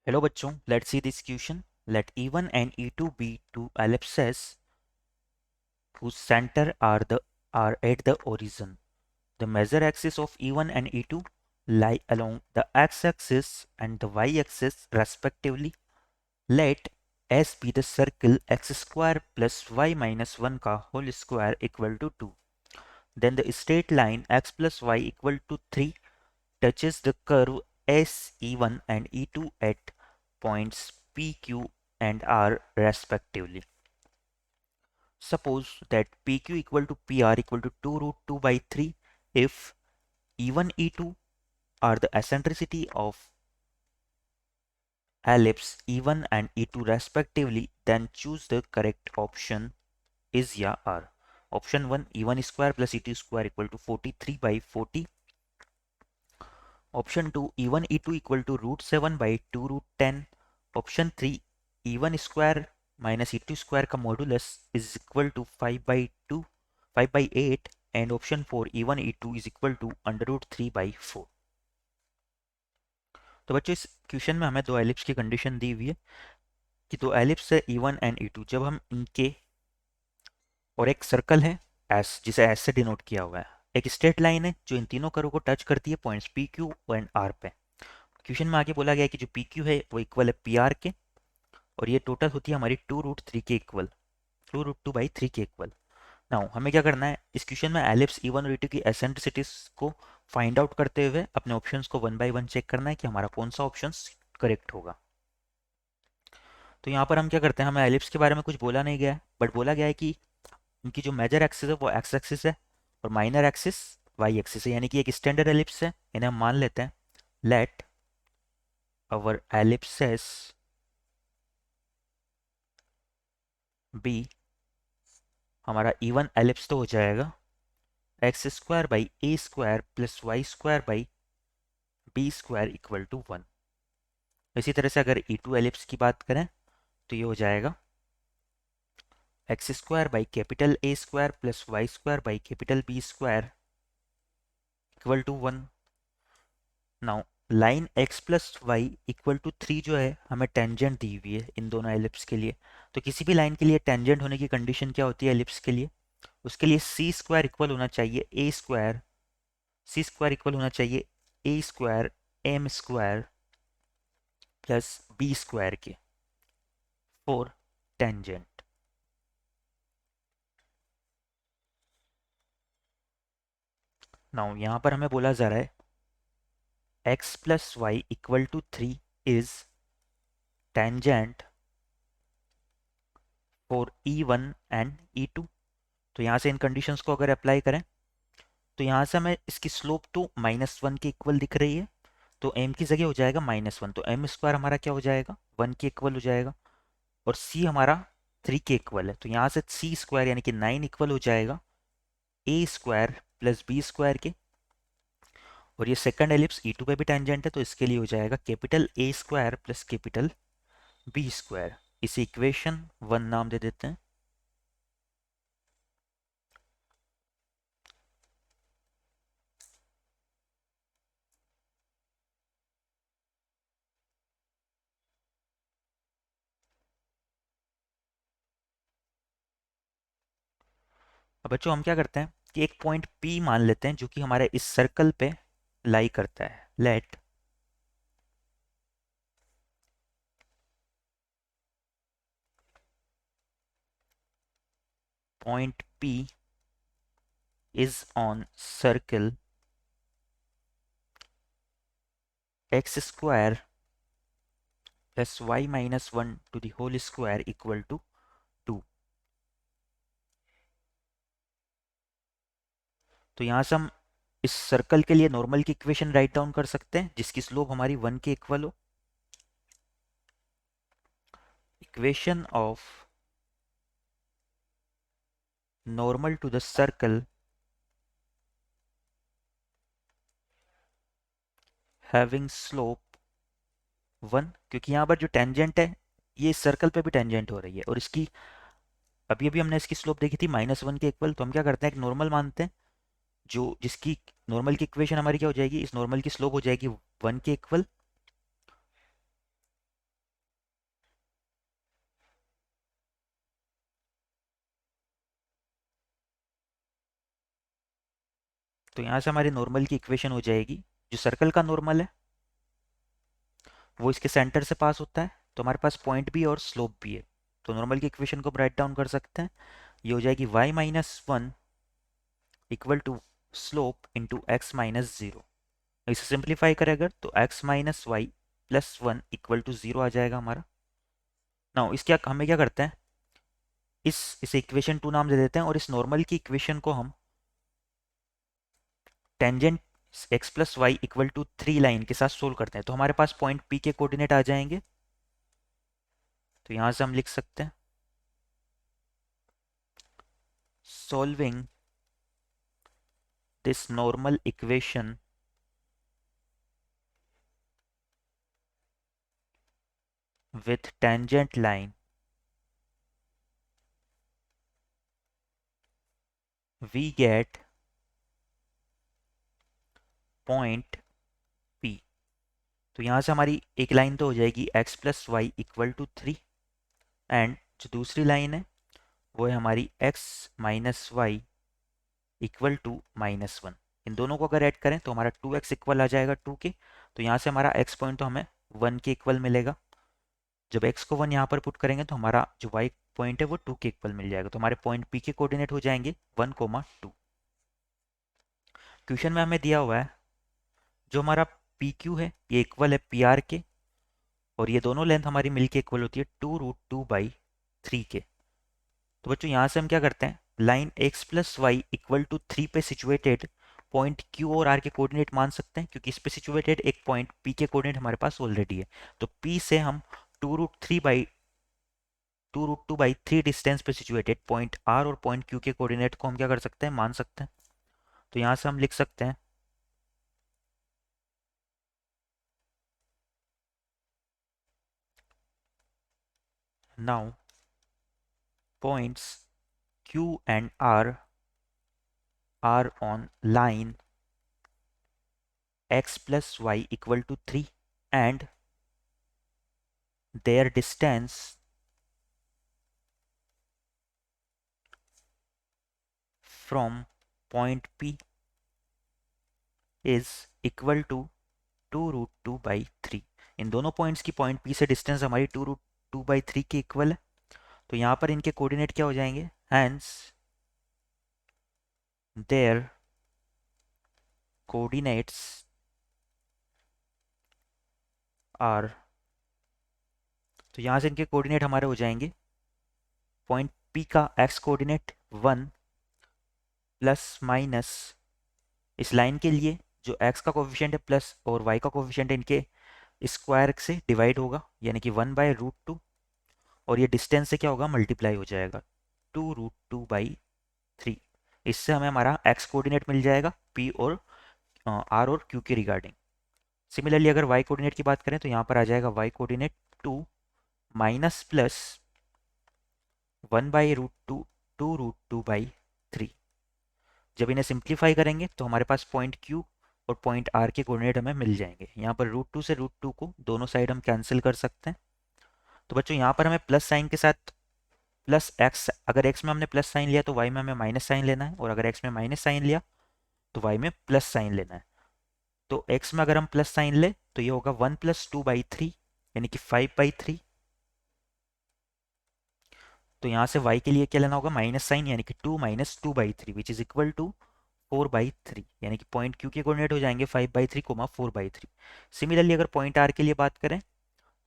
Hello बच्चों, let's see this question. Let E1 and E2 be two ellipses whose center are at the origin. The major axis of E1 and E2 lie along the x-axis and the y-axis respectively. Let S be the circle x square plus y minus 1 का whole square equal to 2. Then the straight line x plus y equal to 3 touches the curve S E1 and E2 at points P, Q and R respectively. Suppose that PQ equal to PR equal to 2 root 2 by 3 if E1, E2 are the eccentricity of ellipse E1 and E2 respectively, then choose the correct option is या R. Option 1 E1 square plus E2 square equal to 43 by 40. Option 2 E1 E2 equal to root 7 by 2 root 10. Option 3 E1 square minus E2 square का modulus is equal to 5 by 2 5 by 8 and option 4 E1 E2 is equal to under root 3 by 4. तो बच्चों इस question में हमें दो ellipse की condition दी हुई है कि दो एलिप्स है E1 एंड E2 जब हम इनके और एक सर्कल है S जिसे S से डिनोट किया हुआ है एक स्ट्रेट लाइन है जो इन तीनों कर्व को टच करती है points P Q and R पे क्वेश्चन में आगे बोला गया है कि जो पी क्यू है वो इक्वल है पी आर के और ये टोटल होती है हमारी 2 रूट 3 के इक्वल 2 रूट 2 बाई 3 के इक्वल नाउ हमें क्या करना है इस क्वेश्चन में एलिप्स E1 और E2 की एसेंट्रिसिटीज को फाइंड आउट करते हुए अपने ऑप्शंस को वन बाय वन चेक करना है कि हमारा कौन सा ऑप्शन करेक्ट होगा तो यहाँ पर हम क्या करते हैं हमें एलिप्स के बारे में कुछ बोला नहीं गया है बट बोला गया है कि इनकी जो मेजर एक्सिस है वो एक्स एक्सिस है और माइनर एक्सिस वाई एक्सिस है यानी कि एक स्टैंडर्ड एलिप्स है इन्हें हम मान लेते हैं लेट अवर एलिप्सेस बी हमारा E1 एलिप्स तो हो जाएगा x square by a square plus y square by b square equal to 1। इसी तरह से अगर E2 एलिप्स की बात करें तो ये हो जाएगा x square by capital A square plus y square by capital B square equal to 1। Now line x plus y equal to 3 जो है हमें टेंजेंट दी हुई है इन दोनों एलिप्स के लिए तो किसी भी लाइन के लिए टेंजेंट होने की कंडीशन क्या होती है एलिप्स के लिए उसके लिए सी स्क्वायर इक्वल होना चाहिए a square c square equal होना चाहिए a square m square plus B square के फॉर टेंजेंट। नाउ यहां पर हमें बोला जा रहा है x plus y equal to 3 is tangent for E1 and E2। तो यहाँ से इन कंडीशंस को अगर अप्लाई करें तो यहाँ से हमें इसकी स्लोप तो -1 के इक्वल दिख रही है तो m की जगह हो जाएगा -1 तो m स्क्वायर हमारा क्या हो जाएगा 1 के इक्वल हो जाएगा और c हमारा 3 के इक्वल है तो यहाँ से c स्क्वायर यानी कि 9 इक्वल हो जाएगा a square plus B square के और ये सेकंड एलिप्स E2 पे भी टेंजेंट है तो इसके लिए हो जाएगा capital A square plus capital B square. इसे इक्वेशन 1 नाम दे देते हैं। अब बच्चों हम क्या करते हैं कि एक पॉइंट P मान लेते हैं जो कि हमारे इस सर्कल पे लाई करता है। Let point P is on circle x square plus y minus 1 to the whole square equal to 2। तो यहाँ से हम इस सर्कल के लिए नॉर्मल की इक्वेशन राइट डाउन कर सकते हैं जिसकी स्लोप हमारी 1 के इक्वल हो। Equation of normal to the circle having slope 1 क्योंकि यहाँ पर जो टेंजेंट है ये इस सर्कल पे भी टेंजेंट हो रही है और इसकी अभी अभी हमने इसकी स्लोप देखी थी -1 के इक्वल तो हम क्या करते हैं एक नॉर्मल मानते हैं जो जिसकी नॉर्मल की इक्वेशन हमारी क्या हो जाएगी इस नॉर्मल की स्लोप हो जाएगी 1 के इक्वल तो यहाँ से हमारी नॉर्मल की इक्वेशन हो जाएगी, जो सर्कल का नॉर्मल है वो इसके सेंटर से पास होता है, तो हमारे पास पॉइंट भी और स्लोप भी है। तो नॉर्मल की इक्वेशन को राइट डाउन कर सकते हैं, ये हो जाएगी y-1 equal to slope into x-0। इसे सिंप्लीफाई करें अगर तो x-y+1 इक्वल टू 0 आ जाएगा हमारा। नाउ इसके हमें क्या करते हैं, इसे इक्वेशन 2 नाम दे देते हैं और इस नॉर्मल की इक्वेशन को हम tangent x+y equal to 3 line के साथ सोल्व करते हैं। तो हमारे पास पॉइंट P के कोऑर्डिनेट आ जाएंगे, तो यहां से हम लिख सकते हैं solving this normal equation with tangent line, we get point P। तो यहाँ से हमारी एक लाइन तो हो जाएगी x+y इक्वल टू 3, एंड जो दूसरी लाइन है वो है हमारी x-y इक्वल टू -1। इन दोनों को अगर ऐड करें तो हमारा 2x इक्वल आ जाएगा 2 के। तो यहाँ से हमारा x पॉइंट तो हमें 1 के इक्वल मिलेगा। जब x को 1 यहाँ पर पुट करेंगे तो हमारा जो y पॉइंट है वो 2 के इक्वल मिल जाएगा। तो हमारे पॉइंट P के कोऑर्डिनेट हो जाएंगे 1, 2। क्वेश्चन में हमें दिया हुआ है जो हमारा पी क्यू है ये इक्वल है पी आर के, और ये दोनों लेंथ हमारी मिलके इक्वल होती है 2√2/3 के। तो बच्चों यहाँ से हम क्या करते हैं, लाइन x+y इक्वल टू 3 पे सिचुएटेड पॉइंट क्यू और आर के कोऑर्डिनेट मान सकते हैं, क्योंकि इस पे सिचुएटेड एक पॉइंट पी के कोऑर्डिनेट हमारे पास ऑलरेडी है। तो पी से हम 2√2/3 डिस्टेंस पे सिचुएटेड पॉइंट आर और पॉइंट क्यू के कोऑर्डिनेट को हम क्या कर सकते हैं, मान सकते हैं। तो यहाँ से हम लिख सकते हैं now points Q and R are on line x+y equal to 3 and their distance from point P is equal to 2√2/3। इन दोनों पॉइंट्स की पॉइंट P से डिस्टेंस हमारी 2√2/3 के इक्वल है। तो यहाँ पर इनके कोऑर्डिनेट क्या हो जाएंगे, हैंस देयर कोऑर्डिनेट्स आर। तो यहाँ से इनके कोऑर्डिनेट हमारे हो जाएंगे पॉइंट P का x कोऑर्डिनेट 1 प्लस माइनस इस लाइन के लिए जो x का कोफिशिएंट है प्लस और y का कोफिशिएंट है इनके स्क्वायर से डिवाइड होगा, यानी कि 1/√2, और ये डिस्टेंस से क्या होगा, मल्टीप्लाई हो जाएगा 2√2/3। इससे हमें हमारा x कोऑर्डिनेट मिल जाएगा p और r और q के रिगार्डिंग। सिमिलरली अगर y कोऑर्डिनेट की बात करें तो यहाँ पर आ जाएगा y कोऑर्डिनेट 2 माइनस प्लस 1/√2 2√2/3। जब इन्हें सिंप्लीफाई करेंगे तो हमारे पास पॉइंट Q और पॉइंट R के कोऑर्डिनेट हमें मिल जाएंगे। यहाँ पर √2 से √2 को दोनों साइड हम कैंसिल कर सकते हैं। तो बच्चों यहाँ पर हमें प्लस साइन के साथ प्लस x, अगर x में हमने प्लस साइन लिया तो y में हमें माइनस साइन लेना है, और अगर x में माइनस साइन लिया तो y में प्लस साइन लेना है। तो x में अगर हम प्लस साइन ले तो ये होगा 1+2/3 यानी कि 5/3। तो यहाँ से y के लिए क्या लेना होगा, माइनस साइन, यानी कि 2 - 2/3 विच इज इक्वल टू 4/3, यानी कि पॉइंट Q के कोऑर्डिनेट हो जाएंगे 5/3, 4/3। सिमिलरली अगर पॉइंट R के लिए बात करें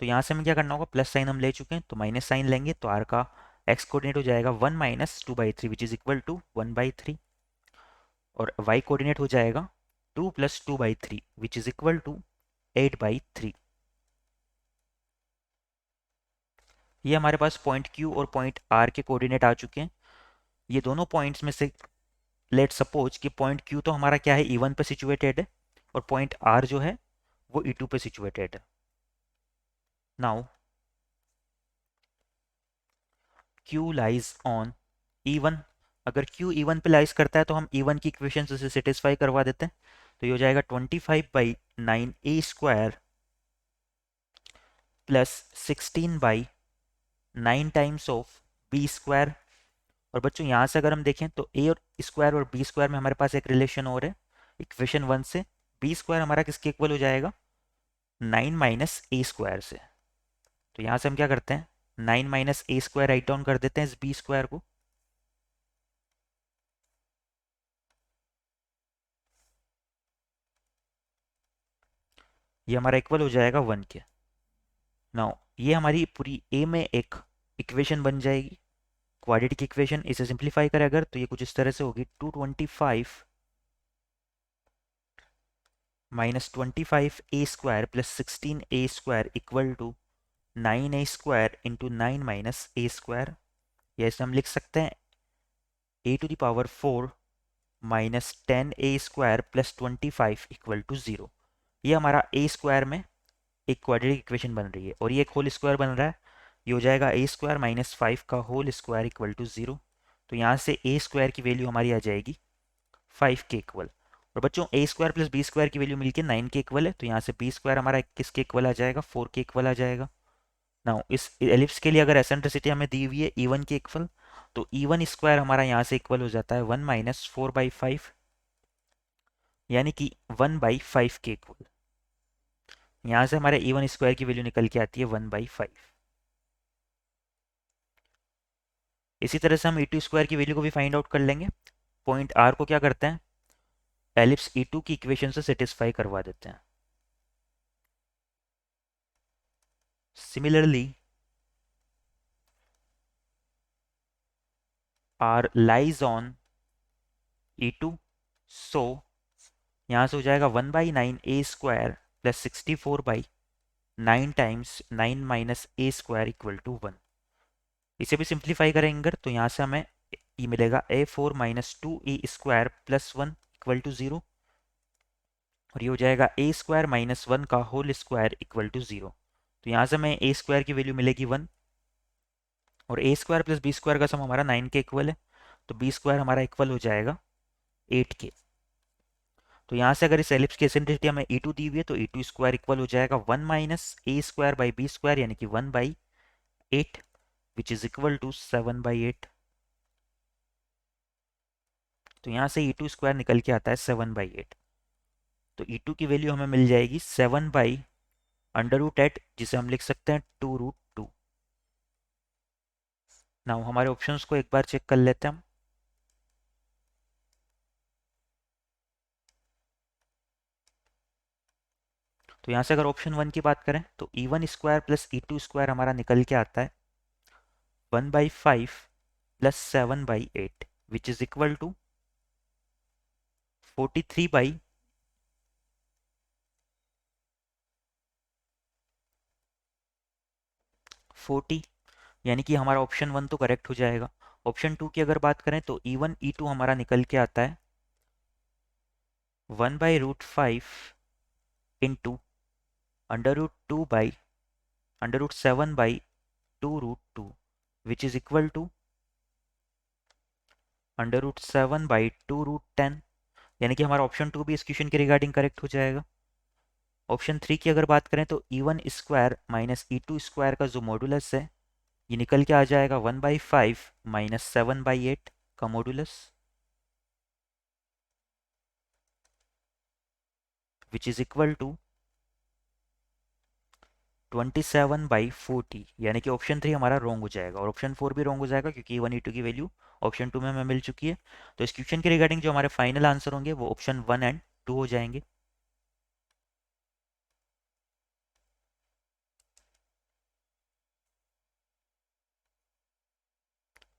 तो यहाँ से हमें क्या करना होगा, प्लस साइन हम ले चुके हैं तो माइनस साइन लेंगे, तो R का x कोऑर्डिनेट हो जाएगा 1 - 2/3 विच इज इक्वल टू 1/3, और y कोऑर्डिनेट हो जाएगा 2 + 2/3 विच इज इक्वल टू 8/3। ये हमारे पास पॉइंट Q और पॉइंट R के कोऑर्डिनेट आ चुके हैं। ये दोनों पॉइंट्स में से लेट सपोज कि पॉइंट Q तो हमारा क्या है, E1 पे सिचुएटेड है, और पॉइंट R जो है वो E2 पे सिचुएटेड है। Now Q lies on E1। अगर Q E1 पे लाइज करता है तो हम E1 की इक्वेशन से सेटिस्फाई करवा देते हैं। तो ये हो जाएगा 25/9a² plus 16/9 times of b²। और बच्चों यहाँ से अगर हम देखें तो a और स्क्वायर और b² में हमारे पास एक रिलेशन और है, इक्वेशन 1 से बी स्क्वायर हमारा किसके इक्वल हो जाएगा, 9 माइनस ए स्क्वायर से। तो यहाँ से हम क्या करते हैं, 9 माइनस ए स्क्वायर राइट डाउन कर देते हैं इस बी स्क्वायर को। ये हमारा इक्वल हो जाएगा 1 के। नाउ ये हमारी पूरी ए में एक इक्वेशन बन जाएगी, क्वाड्रेटिक इक्वेशन। इसे सिंप्लीफाई करें अगर तो ये कुछ इस तरह से होगी, 225 minus 25 a² plus 16 a² equal to 9 a² into 9 - a²। या इसे हम लिख सकते हैं a⁴ minus 10 a² plus 25 equal to 0। ये हमारा a² में एक क्वाड्रेटिक इक्वेशन बन रही है, और ये एक होल स्क्वायर बन रहा है। ये हो जाएगा a² माइनस 5 का होल स्क्वायर इक्वल टू 0। तो यहाँ से a² की वैल्यू हमारी आ जाएगी 5 के इक्वल। और बच्चों a² प्लस b² की वैल्यू मिलके 9 के इक्वल है, तो यहाँ से b² हमारा किसके इक्वल आ जाएगा, 4 के इक्वल आ जाएगा। नाउ इस एलिप्स के लिए अगर एसेंट्रिसिटी हमें दी हुई है E1 के इक्वल, तो E1² हमारा यहाँ से इक्वल हो जाता है 1 माइनस 4/5, यानी कि 1/5 के इक्वल। यहाँ से हमारे E1² की वैल्यू निकल के आती है 1/5। इसी तरह से हम E2² की वैल्यू को भी फाइंड आउट कर लेंगे। पॉइंट R को क्या करते हैं, एलिप्स E2 की इक्वेशन से सेटिस्फाई करवा देते हैं। Similarly R lies on E2, so यहाँ से हो जाएगा 1/9 a² plus 64/9 times 9 minus a² equal to 1। इसे भी सिंप्लीफाई करेंगे तो यहाँ से हमें ये मिलेगा a4 minus 2a² plus 1 equal to 0। और ये हो जाएगा a² माइनस 1 का होल स्क्वायर इक्वल टू 0। तो यहाँ से हमें a² की वैल्यू मिलेगी 1, और a² प्लस b² का सम हमारा 9 के इक्वल है, तो b² हमारा इक्वल हो जाएगा 8 के। तो यहाँ से अगर इस एलिप्स की एसेंट्रिसिटी हमें E2 दी हुई है, तो E2² इक्वल हो जाएगा 1 माइनस a²/b², यानी कि 1/8, विच इज इक्वल टू 7/8। तो यहाँ से E2² निकल के आता है 7/8। तो E2 की वैल्यू हमें मिल जाएगी 7/√8, जिसे हम लिख सकते हैं 2√2। नाउ हमारे ऑप्शंस को एक बार चेक कर लेते हैं हम। तो यहाँ से अगर ऑप्शन 1 की बात करें तो E1² प्लस E2² हमारा निकल के आता है 1/5 plus 7/8, which is equal to 43/40। यानी कि हमारा ऑप्शन 1 तो करेक्ट हो जाएगा। ऑप्शन 2 की अगर बात करें तो E1 E2 हमारा निकल के आता है 1/√5 into √2/√7/2√2, which is equal to √7/2√10। यानी कि हमारा ऑप्शन 2 भी इस क्वेश्चन के रिगार्डिंग करेक्ट हो जाएगा। ऑप्शन 3 की अगर बात करें तो E1² माइनस E2² का जो मॉडुलस है, ये निकल के आ जाएगा 1/5 माइनस 7/8 का modulus, which is equal to 27/40। यानी कि ऑप्शन 3 हमारा रॉन्ग हो जाएगा, और ऑप्शन 4 भी रॉन्ग हो जाएगा, क्योंकि E1 E2 की वैल्यू ऑप्शन 2 में हमें मिल चुकी है। तो इस क्वेश्चन के रिगार्डिंग जो हमारे फाइनल आंसर होंगे वो ऑप्शन 1 एंड 2 हो जाएंगे।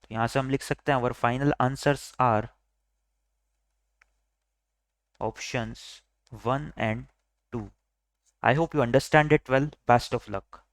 तो यहाँ से हम लिख सकते हैं, our final answers are options 1 and 2. I hope you understand it well. Best of luck.